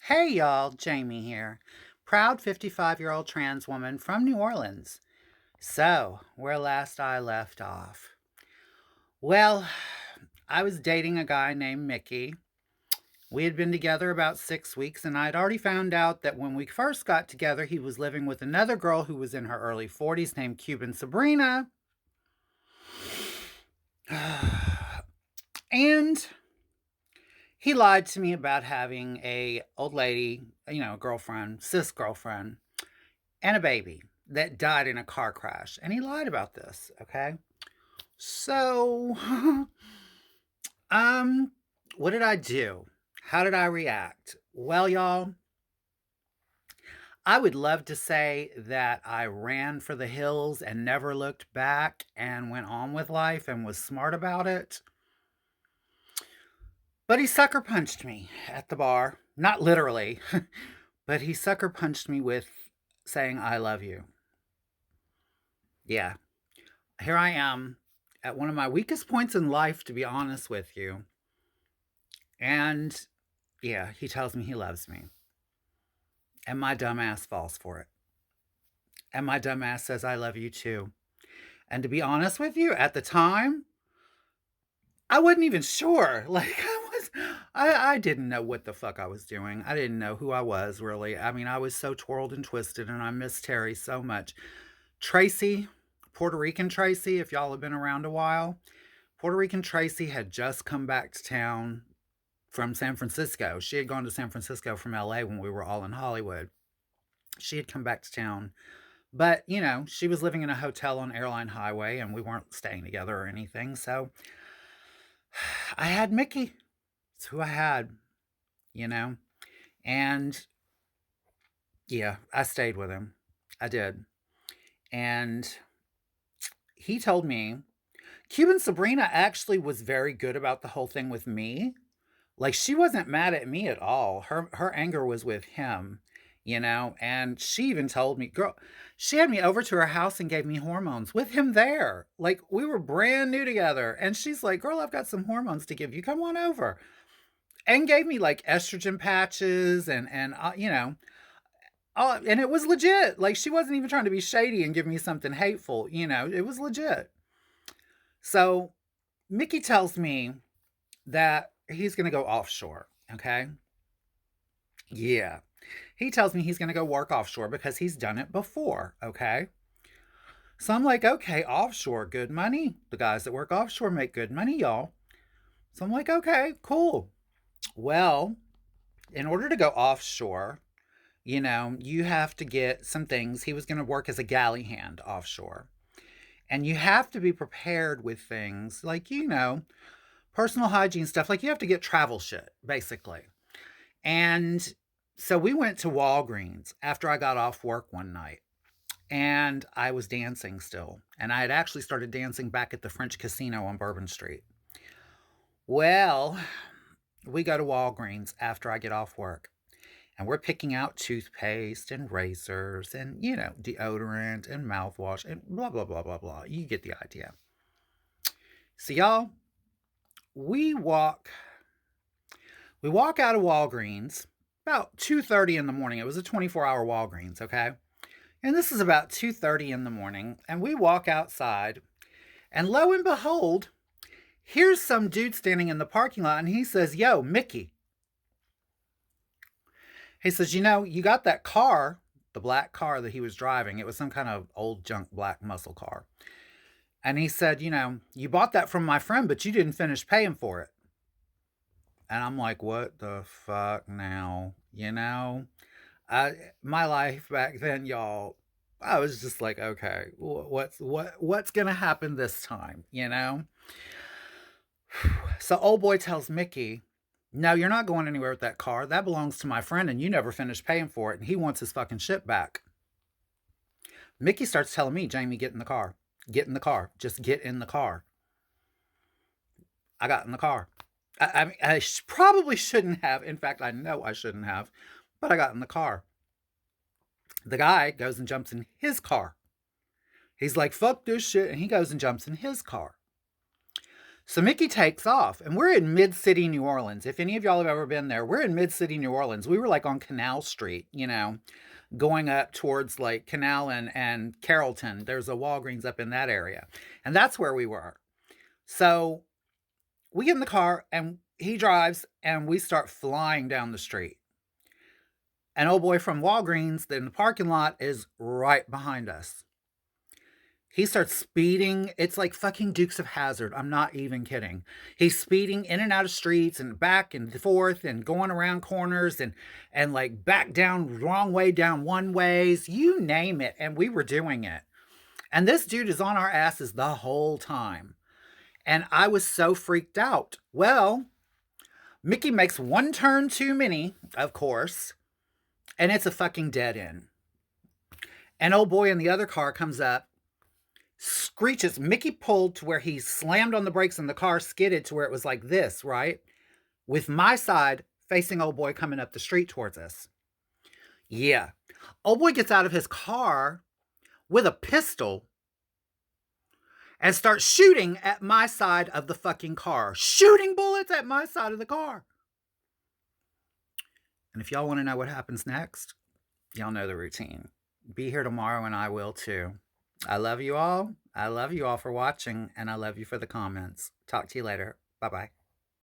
Hey y'all, Jamie here. Proud 55-year-old trans woman from New Orleans. So, where last I left off. Well, I was dating a guy named Mickey. We had been together about 6 weeks, and I'd already found out that when we first got together, he was living with another girl who was in her early 40s named Cuban Sabrina. And he lied to me about having a old lady, girlfriend, cis girlfriend, and a baby that died in a car crash. And he lied about this, okay? So, um, what did I do? How did I react? Well, y'all, I would love to say that I ran for the hills and never looked back and went on with life and was smart about it. But he sucker punched me at the bar. Not literally, but he sucker punched me with saying, I love you. Yeah, here I am at one of my weakest points in life, to be honest with you. And yeah, he tells me he loves me. And my dumbass falls for it. And my dumbass says, I love you too. And to be honest with you, at the time, I wasn't even sure. I didn't know what the fuck I was doing. I didn't know who I was really. I mean, I was so twirled and twisted, and I miss Terry so much. Tracy, Puerto Rican Tracy, if y'all have been around a while, Puerto Rican Tracy had just come back to town from San Francisco. She had gone to San Francisco from LA when we were all in Hollywood. She had come back to town, but she was living in a hotel on Airline Highway and we weren't staying together or anything. So I had Mickey. It's who I had, you know? And yeah, I stayed with him. I did. And he told me Cuban Sabrina actually was very good about the whole thing with me. Like, she wasn't mad at me at all. Her anger was with him, and she even told me, girl, she had me over to her house and gave me hormones with him there. Like, we were brand new together, and she's like, "Girl, I've got some hormones to give you. Come on over." And gave me like estrogen patches and it was legit. Like, she wasn't even trying to be shady and give me something hateful, it was legit. So, Mickey tells me that he's going to go offshore, okay? Yeah. He tells me he's going to go work offshore because he's done it before, okay? So I'm like, okay, offshore, good money. The guys that work offshore make good money, y'all. So I'm like, okay, cool. Well, in order to go offshore, you have to get some things. He was going to work as a galley hand offshore. And you have to be prepared with things like, personal hygiene stuff. Like, you have to get travel shit, basically. And so we went to Walgreens after I got off work one night. And I was dancing still. And I had actually started dancing back at the French Casino on Bourbon Street. Well, we go to Walgreens after I get off work. And we're picking out toothpaste and razors and, deodorant and mouthwash and blah, blah, blah, blah, blah. You get the idea. So, y'all, we walk we walk out of Walgreens about 2:30 in the morning. It was a 24-hour Walgreens, okay? And this is about 2:30 in the morning, and we walk outside, and lo and behold, here's some dude standing in the parking lot, and he says, "Yo, Mickey." He says, "You got that car, the black car that he was driving. It was some kind of old junk black muscle car." And he said, "You bought that from my friend, but you didn't finish paying for it." And I'm like, "What the fuck now?" My life back then, y'all, I was just like, okay, what's gonna happen? So old boy tells Mickey, "No, you're not going anywhere with that car. That belongs to my friend, and you never finished paying for it, and he wants his fucking shit back." Mickey starts telling me, "Jamie, get in the car. Get in the car. Just get in the car." I got in the car. I mean, probably shouldn't have. In fact, I know I shouldn't have, but I got in the car. The guy goes and jumps in his car. He's like, "Fuck this shit," and he goes and jumps in his car. So Mickey takes off, and we're in mid-city New Orleans. If any of y'all have ever been there, we're in mid-city New Orleans. We were like on Canal Street, going up towards like Canal and Carrollton. There's a Walgreens up in that area. And that's where we were. So we get in the car and he drives and we start flying down the street. And old boy from Walgreens in the parking lot is right behind us. He starts speeding. It's like fucking Dukes of Hazzard. I'm not even kidding. He's speeding in and out of streets and back and forth and going around corners and like back down, wrong way down one ways, you name it. And we were doing it. And this dude is on our asses the whole time. And I was so freaked out. Well, Mickey makes one turn too many, of course, and it's a fucking dead end. And old boy in the other car comes up, screeches. Mickey pulled to where he slammed on the brakes and the car skidded to where it was like this, right? With my side facing old boy coming up the street towards us. Yeah. Old boy gets out of his car with a pistol and starts shooting at my side of the fucking car. Shooting bullets at my side of the car. And if y'all want to know what happens next, y'all know the routine. Be here tomorrow and I will too. I love you all. I love you all for watching and I love you for the comments. Talk to you later. Bye-bye.